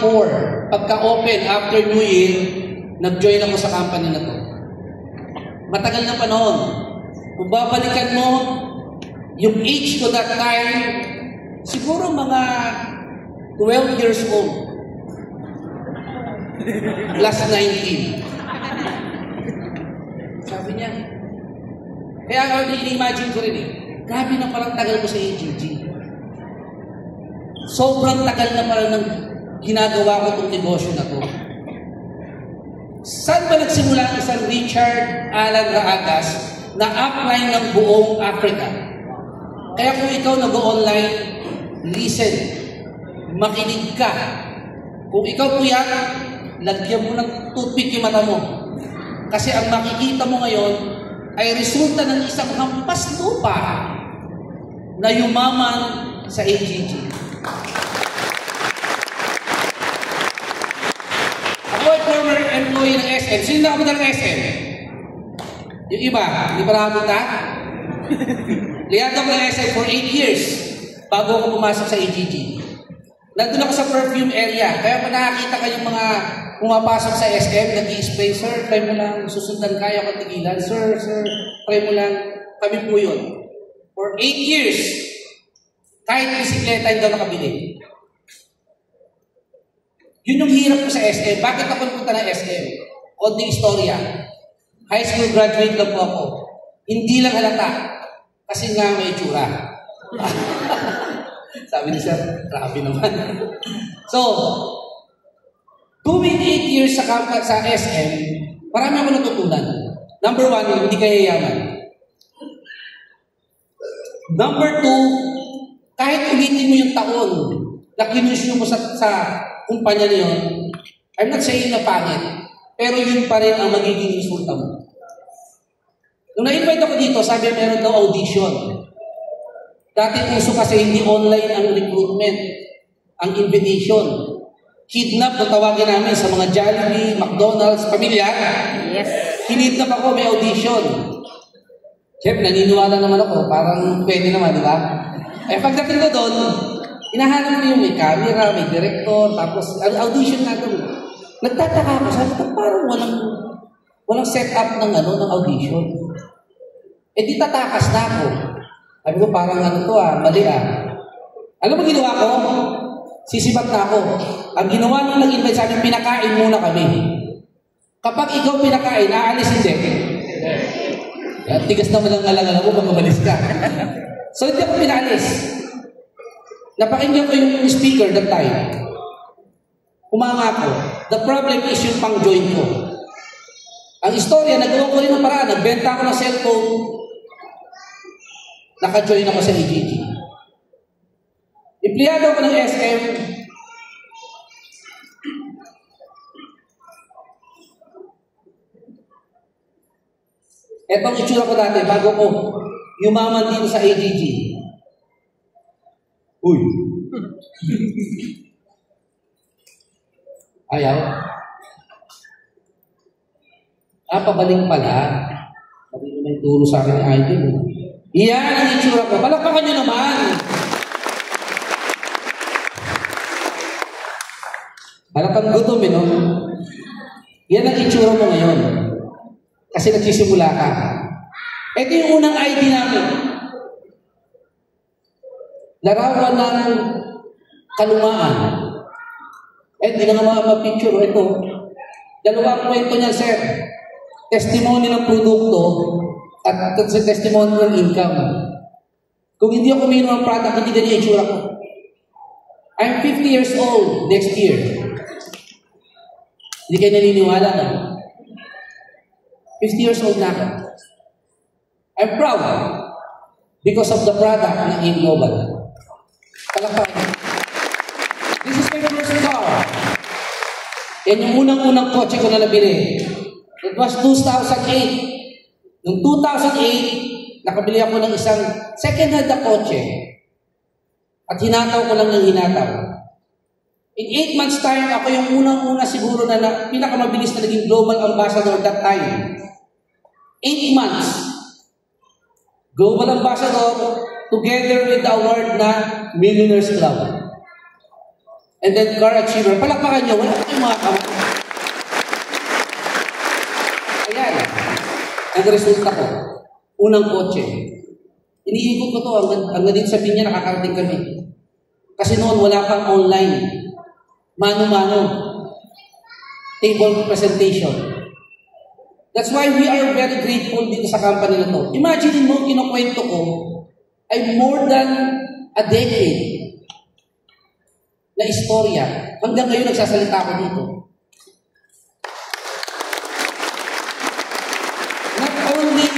4, pagka-open after New Year, nag-join ako sa company na to. Matagal na panahon. Kung babalikan mo, yung age ko that time, siguro mga 12 years old. Plus 19. Sabi niya. Kaya ako ini-imagine ko rin eh. Grabe na parang tagal ko sa AGG. Sobrang tagal na parang ng ginagawa ko itong negosyo na to. Saan ba nagsimula ang isang Richard Alan Raagas na upline ng buong Africa? Kaya kung ikaw nag-online, listen, makinig ka. Kung ikaw puyak, lagyan mo ng toothpick yung mata mo. Kasi ang makikita mo ngayon ay resulta ng isang hampas lupa na yumaman sa AGG. Ako ay former employee ng SM. Sino nakapunta ng SM? Yung iba, hindi pa nakapunta? Liyado ko ng SM for 8 years bago ako pumasok sa AGG. Nandun ako sa perfume area. Kaya kung nakakita kayong mga pumapasok sa SM, nag-i-spray, sir, try mo lang, susundan kaya ko tigilan. Sir, try mo lang. Kami po yun. For 8 years, kahit bisikleta yung daw nakabili. Yun yung hirap ko sa SM. Bakit ako napunta ng SM? Konting istorya. High school graduate lang po ako. Hindi lang halata. Kasi nga may itsura. Sabi ni sir, grabe naman. So, doing 8 years sa SM, marami ako natutunan. Number 1, hindi kayo yaman. Number 2, kahit ulitin mo yung taon na kinusyo mo sa kumpanya na yun, I'm not saying na pangit, pero yun pa rin ang magiging resulta mo. Nung na-invite ako dito, sabi meron daw audition. Dati uso kasi hindi online ang recruitment, ang invitation. Kidnap na tawagin namin sa mga Jollibee, McDonald's, pamilya. Yes. Kinidnap ako, may audition. Siyempre, naniniwala naman ako, parang pwede naman, di ba? Eh, pagdating ko doon, hinahanap ko yung may camera, may director, tapos audition na doon. Nagtataka ako, sabi ko, parang walang setup ng audition. Eh, di tatakas na ako. Sabi ko, parang mali Alam mo ginawa ko? Sisipat na ako. Ang ginawa nung nag-invite sa akin, pinakain muna kami. Kapag ikaw pinakain, aalis hindi. Tigas naman ang alangala mo pag umalis ka. So, hindi ako pinalis. Napakinggan ko yung speaker that time. Kumanga ko. The problem is yung pang-join ko. Ang istorya, nagawa ko rin ng paraan. Nagbenta ako ng cellphone. Naka-join ako sa AGG. Empleyado ako ng SM. Etong itsura ko dati, bago ko yumaman dito sa AGG. Uy! Ayaw? Pabalik pala. Sabi ko may turo sa akin ng idol. Iyan ang itsura ko. Palakpakan nyo naman. Palakang gutom, no? Yan ang itsura mo ngayon. Kasi nagsisimula ka. Ito yung unang ID namin. Larawan ng kalumaan. Di na nga mapicture. Ito. Dalawang kwento niya, sir. Testimony ng produkto at testimony ng income. Kung hindi ako uminom ng product, hindi ganyan yung itsura ko. I'm 50 years old next year. Hindi kayo naniniwala na. 50 years old na ako. I'm proud because of the product na in global. Palakpak. This is my first car. Yan yung unang-unang kotse ko na nabili. It was 2008. Noong 2008, nakabili ako ng isang second-hand na kotse. At hinataw ko lang ng hinataw. In 8 months' time, ako yung unang-una siguro na pinakamabilis na naging global ambassador that time. 8 months. Global ambassador together with the award na Millionaires Club. And then car achiever. Palakpakan nyo, wala pa kayong mga kamay. Ayan. Ang resulta ko, unang kotse. Iniikot ko to, hanggang din sabihin niya, nakakarating kami. Kasi noon, wala pang online. Mano-mano. Table presentation. That's why we are very grateful dito sa company na to. Imagine mo, kinukwento ko, ay more than a decade na istorya. Hanggang ngayon, nagsasalita ako dito. Not only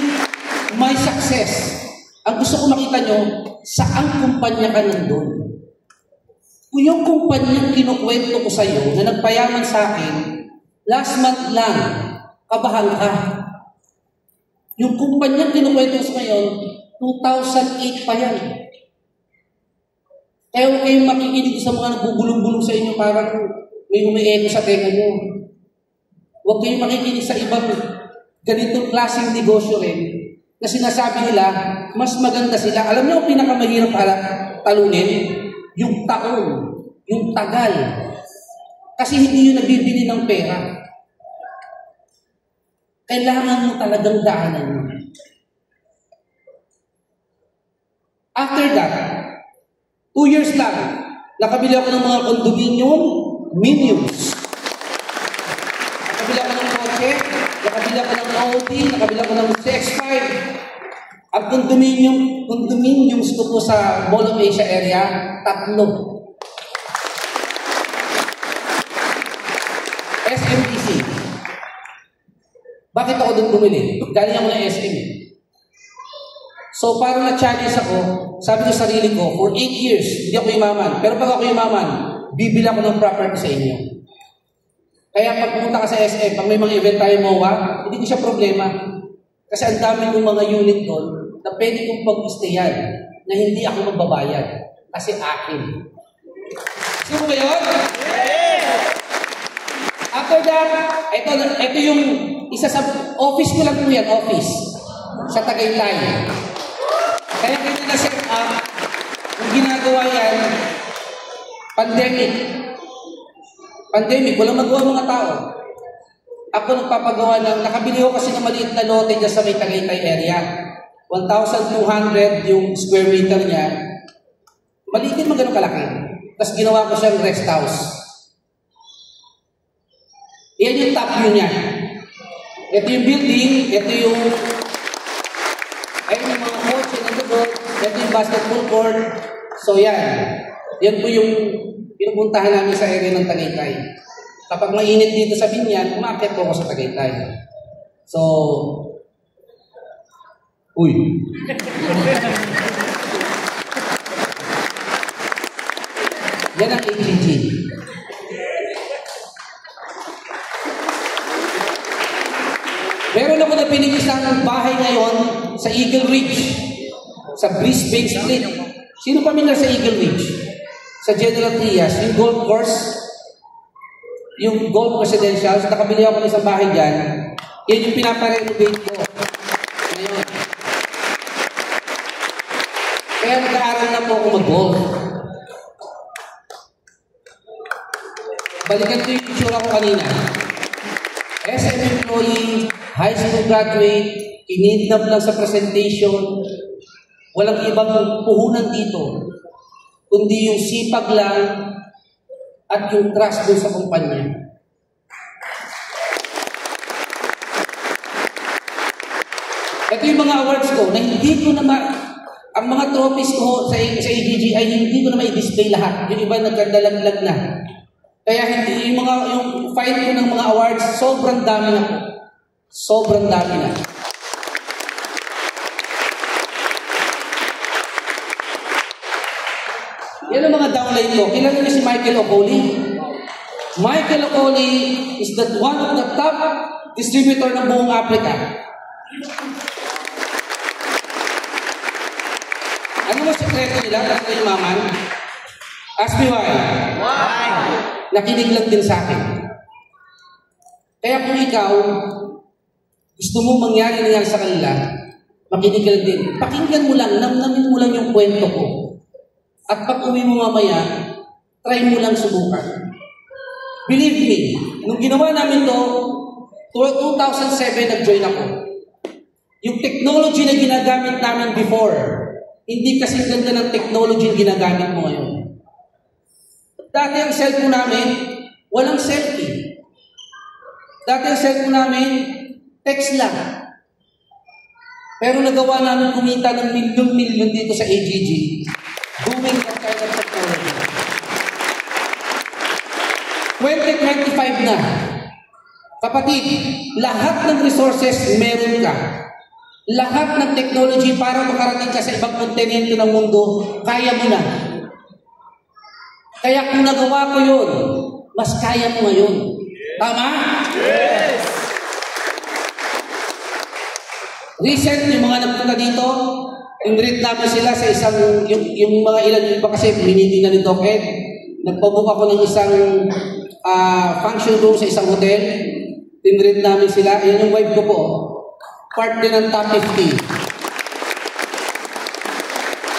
my success, ang gusto ko makita nyo, saan kumpanya ka nandun? Kung yung kumpanya kinukwento ko sa'yo na nagpayaman sa akin, last month lang, kabahan ka. Yung kumpanya kinukwento ko sa ngayon, 2008 pa yan. Kaya huwag kayong makikinig sa mga nagbubulong-bulong sa inyo parang may umi-echo sa tenga nyo. Huwag kayong makikinig sa ibang ganitong klaseng negosyo rin na sinasabi nila, mas maganda sila. Alam niyo ang pinakamahirap para talunin? Yung taon, yung tagal. Kasi hindi yun nabibili ng pera. Kailangan mo talagang daanan mo. After that, 2 years lang, nakabili ako ng mga condominium, minions. Nakabili ako ng kotse, nakabili ako ng Audi, nakabili ako ng CX-5. Ang condominiums ko po sa Mall of Asia area, 3. SMDC. Bakit ako doon bumili? Galing ako ng SM. So, parang na-challenge ako, sabi ko sa sarili ko, for 8 years, hindi ako yumaman. Pero pag ako yumaman, bibili ako ng property sa inyo. Kaya pag pumunta ka sa SM, pag may mga event tayo MOA, hindi ko siya problema. Kasi ang dami kong mga unit doon na pwede kong pag-stayan na hindi ako magbabayad. Kasi akin. Gusto mo ba yun? After that, ito yung isa sa office ko lang po yan, office. Sa Tagaytay. Kaya ganyan na set up, yung ginagawa yan, pandemic. Pandemic, walang magawa mga tao. Ako nagpapagawa ng, nakabili ko kasi ng maliit na lote dyan sa may Tagaytay area. 1,200 yung square meter niya. Maliit din magano kalaki. Tapos ginawa ko siyang rest house. Yan yung top view niya. Ito yung building, ito yung ayun yung mga kotse na doon, ito yung basketball court. So yan. Yan po yung pinupuntahan namin sa area ng Tagaytay. Kapag mainit dito sa Binyan, umakit po ako sa Tagaytay. So, uy. Yan ang AGG. Meron ako na pinigisang bahay ngayon sa Eagle Ridge, sa Brisbane Street. Sino pamilyar sa Eagle Ridge? Sa General Trias, yung golf course, yung golf residential, so nakabili ako ng isang bahay dyan, yan yung pinaparenovate ko. Ngayon. Kaya nag-aaral na po ako mag-golf. Balikan ko yung picture ako kanina. SM employee, high school graduate, kinidnap lang sa presentation, walang ibang puhunan dito, kundi yung sipag lang at yung trust doon sa kumpanya. Ito yung mga awards ko na hindi ko na ang mga trophies ko sa AGG ay hindi ko na ma-display lahat. Yung iba nagkadalaglag na. Kaya hindi yung file ko ng mga awards, sobrang dami na po. Sobrang dami na. Yan ang mga downline ko. Kilala niyo si Michael Okoli? Michael Okoli is one of the top distributor ng buong Africa. Ano mo sekreto nila? Bakit kayo maman? Ask me why. Why? Nakinig lang din sa akin. Kaya kung ikaw, gusto mo mangyari sa kanila, makinig ka lang din. Pakinggan mo lang, namnamin mo lang yung kwento ko. At pag uwi mo mamaya, Try mo lang subukan. Believe me, nung ginawa namin to, 2007 nag-join ako. Yung technology na ginagamit namin before, hindi kasi ganda ng technology yung ginagamit mo ngayon. Dati ang cellphone namin, walang selfie. Dati ang cellphone namin, text lang. Pero nagawa namin kumita ng milyon-milyon dito sa AGG doing that kind of technology. 2025 na. Kapatid, lahat ng resources meron ka. Lahat ng technology para makarating ka sa ibang kontinente ng mundo, kaya mo na. Kaya kung nagawa ko yun, mas kaya mo ngayon. Tama? Yes! Recent, yung mga nagpunta dito, in-greet namin sila sa isang, yung mga ilan yung iba kasi meeting na ni Doc Ed. Nagpabook ako ng isang function room sa isang hotel. In-greet namin sila. Yan yung wife ko po. Part din ng top 50.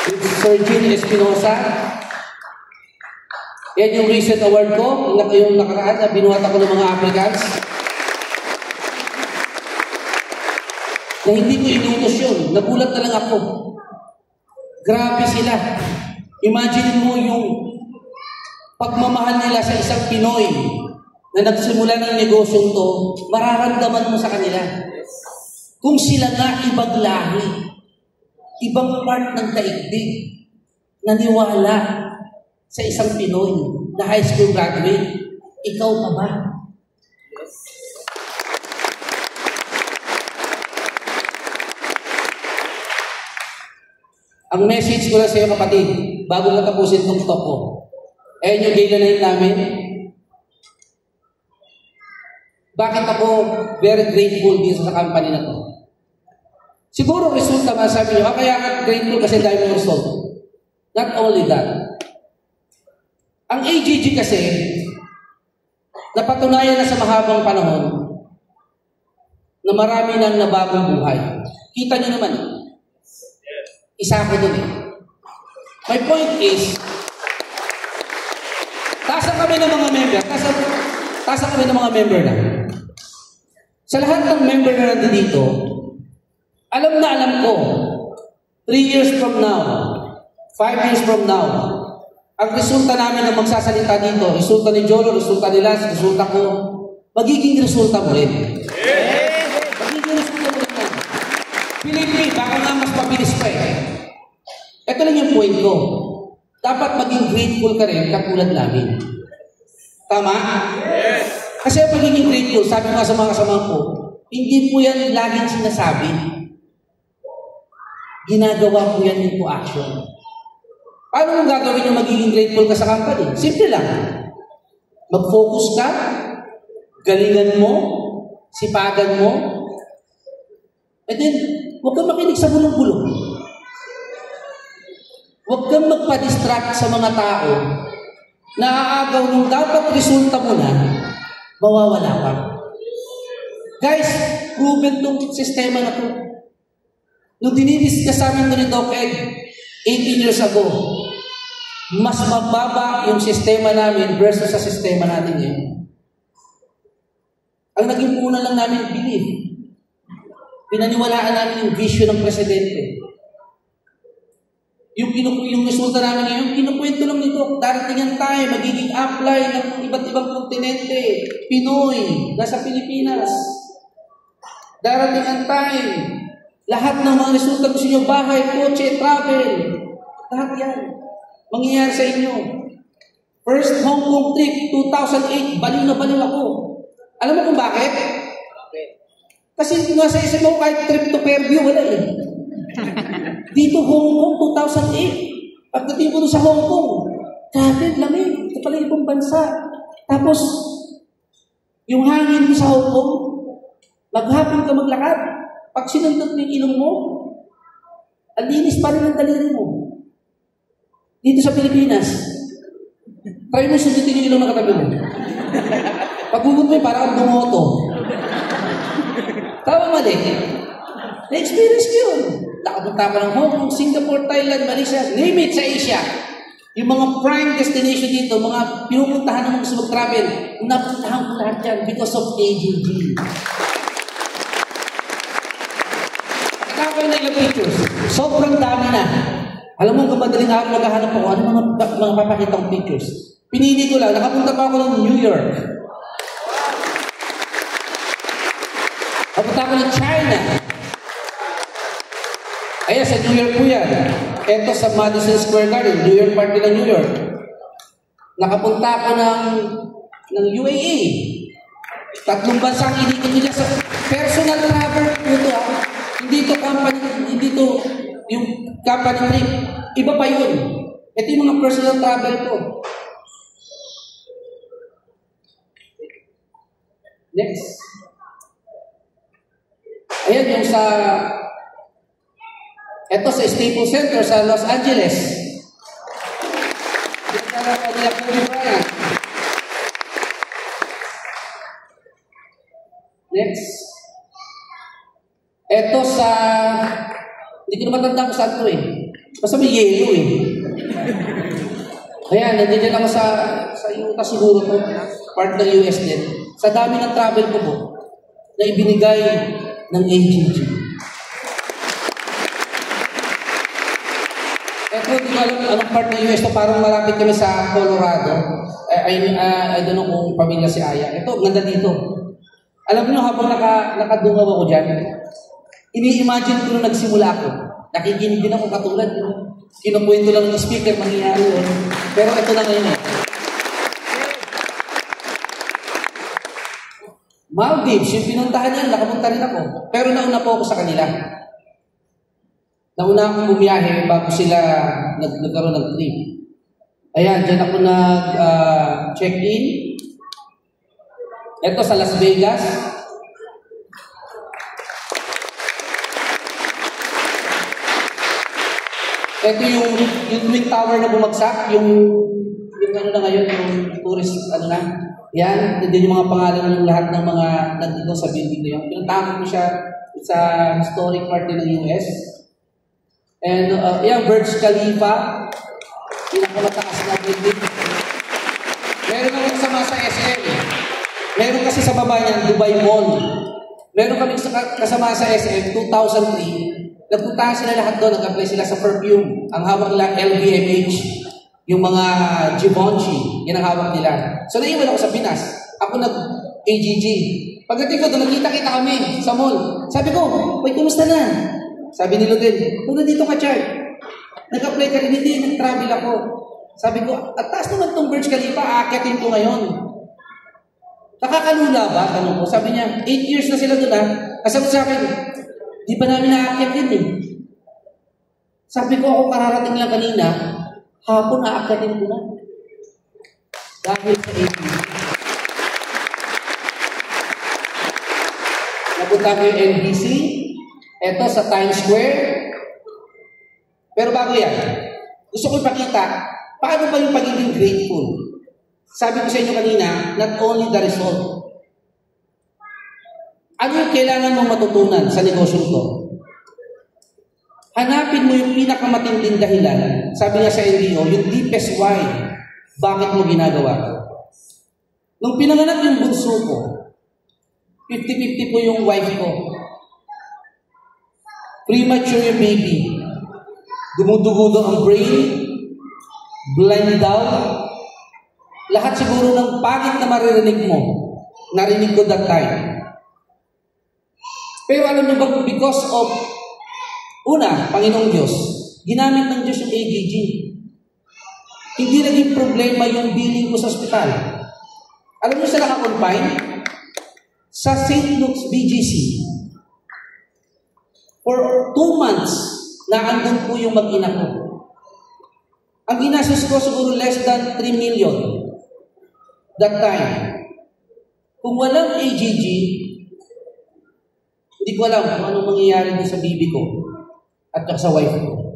With Sir Jean Espinosa. Yan yung recent award ko. Yung nakaraan na binuhat ako ng mga applicants. Na hindi ko inutos yun. Nagulat na lang ako. Grabe sila. Imagine mo yung pagmamahal nila sa isang Pinoy na nagsimula ng negosyong to, mararamdaman mo sa kanila. Kung sila nga ibang lahi, ibang part ng daigdig, naniwala sa isang Pinoy na high school graduate, ikaw pa ba? Ang message ko lang sa iyo, kapatid, bago natapusin itong talk ko, ayun yung gala na yun namin. Bakit ako very grateful dito sa company na to? Siguro resulta ba, sabi niyo, kaya ka grateful kasi dahil mo result. Not only that. Ang AGG kasi, napatunayan na sa mahabang panahon na marami nang nabagong buhay. Kita niyo naman, isa ako dun eh. My point is, tasa kami ng mga member, tasa kami ng mga member na. Sa lahat ng member na nandito, alam na alam ko, 3 years from now, 5 years from now, ang resulta namin na magsasalita dito, resulta ni Jolo, resulta ni Lance, resulta ko, magiging resulta mo rin. Magiging resulta mo rin. Pilipi, baka nga mas mabilis pa eh. Ito lang yung point ko. Dapat maging grateful ka rin katulad namin. Tama? Yes! Kasi ang pagiging grateful, sabi ko sa mga kasama ko, hindi po yan laging sinasabi. Ginagawa po yan into action. Paano mong gagawin yung magiging grateful ka sa company? Simple lang. Mag-focus ka, galingan mo, sipagan mo, and then, huwag kang makinig sa bulong-bulong. Huwag kang magpa-distract sa mga tao na aagaw nung dapat resulta mo na, mawawala ka. Guys, proven tong sistema na to. Nung dinidiscuss namin ito ni Doc Ed, 18 years ago, mas mababa yung sistema namin versus sa sistema natin ngayon. Ang naging punan lang namin, believe. Pinaniwalaan namin yung vision ng presidente. Yung resulta namin ngayon, kinukwento lang nito, darating ang time, magiging apply ng iba't ibang kontinente, Pinoy, nasa Pilipinas. Darating ang time, lahat ng mga resulta gusto nyo, bahay, kotse, travel, lahat yan, mangyayari sa inyo. First Hong Kong trip, 2008, baliw na baliw ako. Alam mo kung bakit? Kasi nga sa isip mo, kahit trip to Fairview, wala eh. Dito Hong Kong, 2008. Pagdating ko sa Hong Kong, grabe, lamig. Ito pala ibang bansa. Tapos, yung hangin mo sa Hong Kong, maghapon ka maglakad. Pag sinundot mo yung ilong mo, ang linis pa rin ang daliri mo. Dito sa Pilipinas, try mo sundutin yung ilong na katabi mo. Pag hugot mo yun, parang dumoto. Tama mali. Na-experience ko yun. Nakapunta pa ng Hong Kong, Singapore, Thailand, Malaysia, name it sa Asia. Yung mga prime destination dito, mga pinupuntahan ng mga gusto mag-travel, napuntahan ko lahat yan because of AGG. Nakakawin na ilang pictures. Sobrang dami na. Alam mo, kung madaling araw maghahanap ako, ano mga papakitang pictures? Pinili ko lang, nakapunta pa ako ng New York. Nakapunta ako ng China. Ayan, sa New York po yan. Ito sa Madison Square Garden, New York Park ng New York. Nakapunta ako ng UAE. 3 bansang inikot nila sa personal travel po ito. Hindi ito company, hindi ito yung company trip. Iba pa yun. Ito yung mga personal travel ko. Next. Ayan yung sa ito sa Staples Center sa Los Angeles. Ito na kanila Kobe Bryant. Next. Ito sa hindi ko na matanda kung saan ito eh. Basta may yellow eh. Ayan, nandiyan ako sa Utah siguro po. Part ng US din. Sa dami ng travel ko po na ibinigay ng AGG. Ito, hindi ko alam anong part ng US to. Parang malapit kami sa Colorado. I don't know kung pamilya si Aya. Ito, ganda dito. Alam niyo, habang nakadungaw ako dyan, ini-imagine ko nung nagsimula ako. Nakikinig din ako katulad. Kinukwento lang ng speaker, mangyayari yun. Pero ito na ngayon eh. Maldives, yung pinuntahan niya, nakapunta rin ako. Pero nauna po ako sa kanila. Nauna akong bumiyahe bago sila nagkaroon ng trip. Ayan, dyan ako nag-check-in. Ito sa Las Vegas. Ito yung Twin Tower na bumagsak, yung ano na ngayon, yung tourist, ano na. Yan, hindi yung mga pangalan ng lahat ng mga nandito sa building na yun. Pinuntahan ko siya sa historic part ng US. And yan, Burj Khalifa, pinakamataas na building. Meron kami kasama sa SM. Meron kasi sa baba niyan, Dubai Mall. Meron kami kasama sa SM, 2003. Nagpuntahan sila lahat doon, nag-apply sila sa perfume. Ang hawak nila, LVMH. Yung mga Givenchy, yan ang hawak nila. So, naiwan ako sa Pinas. Ako nag-AGG. Pagdating ko doon, nakita-kita kami sa mall. Sabi ko, wait, kumusta na? Sabi ni Ludel, kung nandito ka, Chart, nag-apply ka rin, hindi, nag-travel ako. Sabi ko, at taas naman itong Burj Khalifa, aakyatin ko ngayon. Nakakalula ba? Tanong ko. Sabi niya, 8 years na sila doon ha. Kasabi sa akin, di ba namin naaakyat yun eh? Sabi ko, ako kararating lang kanina, hapon naakyatin ko na. Dahil sa AGG. Napunta ko yung NBC, eto sa Times Square. Pero bago yan, gusto ko ipakita, paano ba yung pagiging grateful? Sabi ko sa inyo kanina, not only the result. Ano yung kailangan mong matutunan sa negosyo ito? Hanapin mo yung pinakamatinding dahilan. Sabi nga sa LDO, yung deepest why. Bakit mo ginagawa? Nung pinanganak yung bunso ko, 50-50 po yung wife ko. Premature yung baby. Dumudugo ang brain. Blind daw. Lahat siguro ng pangit na maririnig mo. Narinig ko that time. Pero alam niyo ba, because of, una, Panginoong Diyos, ginamit ng Diyos yung AGG. Hindi naging problema yung billing ko sa ospital. Alam niyo sa naka-confine? Sa St. Luke's BGC. For 2 months, naandun po yung mag-ina ko. Ang ginastos ko siguro less than 3 million. That time. Kung walang AGG, hindi ko alam kung anong mangyayari din sa bibi ko at sa wife ko.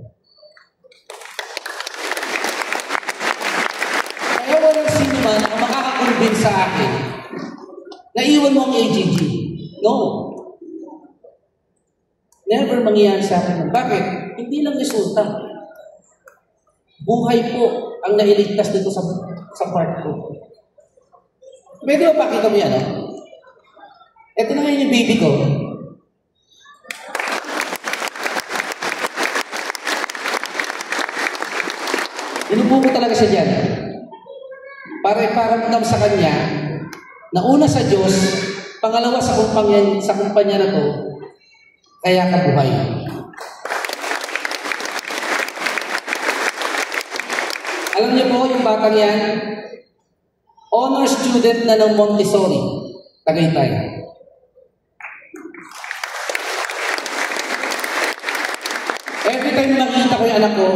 Kaya walang sino man ang makakakonvince sa akin na iwan mo ang AGG. No. Never mangyayari sa akin. Bakit? Hindi lang resulta. Buhay po ang nailigtas dito sa part ko. Pwede ba pakita mo yan, no? Ito na ngayon yung baby ko. Inupo ko talaga siya dyan. Para iparamdam sa kanya na una sa Diyos, pangalawa sa kumpanya na to, kaya ka buhay. Alam niyo po, yung batang yan, honor student na ng Montessori, Tagaytay. Every time makita ko yung anak ko,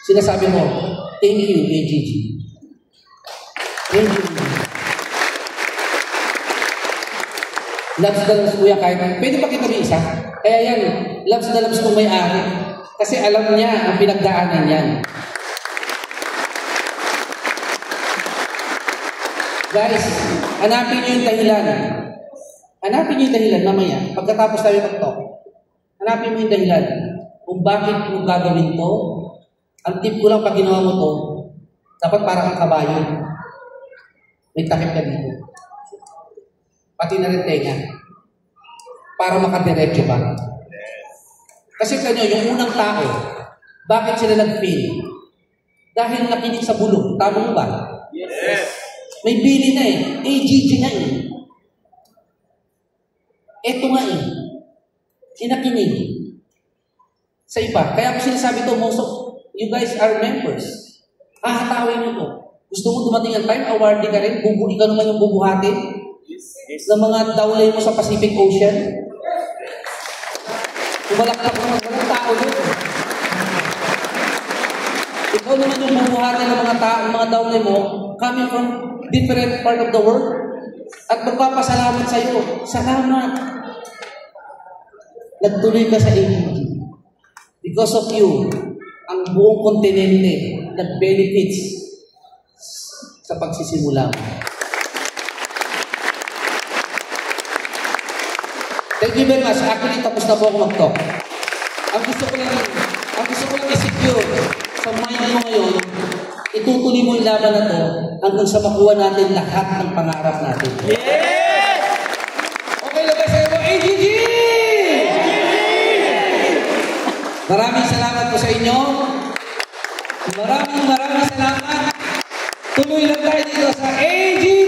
sinasabi mo, thank you, AGG. Thank you. Loves the loves, kuya, kahit pwede pa kita may isa. Kaya yan, loves the loves kung may-ari. Kasi alam niya ang pinagdaanan yan. Guys, hanapin niyo yung dahilan. Hanapin niyo yung dahilan mamaya. Pagkatapos tayo mag-talk, hanapin mo yung dahilan kung bakit mo gagawin to. Ang tip ko lang pag ginawa mo to, dapat para kang kabayo. May takip ka dito. Pati na rin tenga. Para makadiretso ka. Kasi kanyo, yung unang tao, bakit sila nag-fail? Dahil nakinig sa bulong. Tama mo ba? Yes. May bili na eh. AGG na eh. Eto nga eh. Sinakinig. Sa iba. Kaya ako sinasabi to, most of you guys are members. Hahatawin nyo to. Gusto mo dumating ang time, awardee ka rin, ikaw naman yung bubuhatin ng mga dawlay mo sa Pacific Ocean. Kumalakpak mo, walang tao doon. Ikaw naman yung bubuhatin ng mga dawlay mo coming from different part of the world. At magpapasalamat sa iyo. Salamat. Nagtuloy ka sa AGG. Because of you, ang buong kontinente nag-benefits sa pagsisimula mo. Thank you very much. Actually, tapos na po ako mag-talk. Ang gusto ko lang i-secure sa mind mo ngayon, itutuloy mo yung laban na to hanggang sa makuha natin lahat ng pangarap natin. Yes! Okay lang ba sa iyo, AGG! Maraming salamat po sa inyo. Maraming salamat. Tuloy lang tayo dito sa AGG!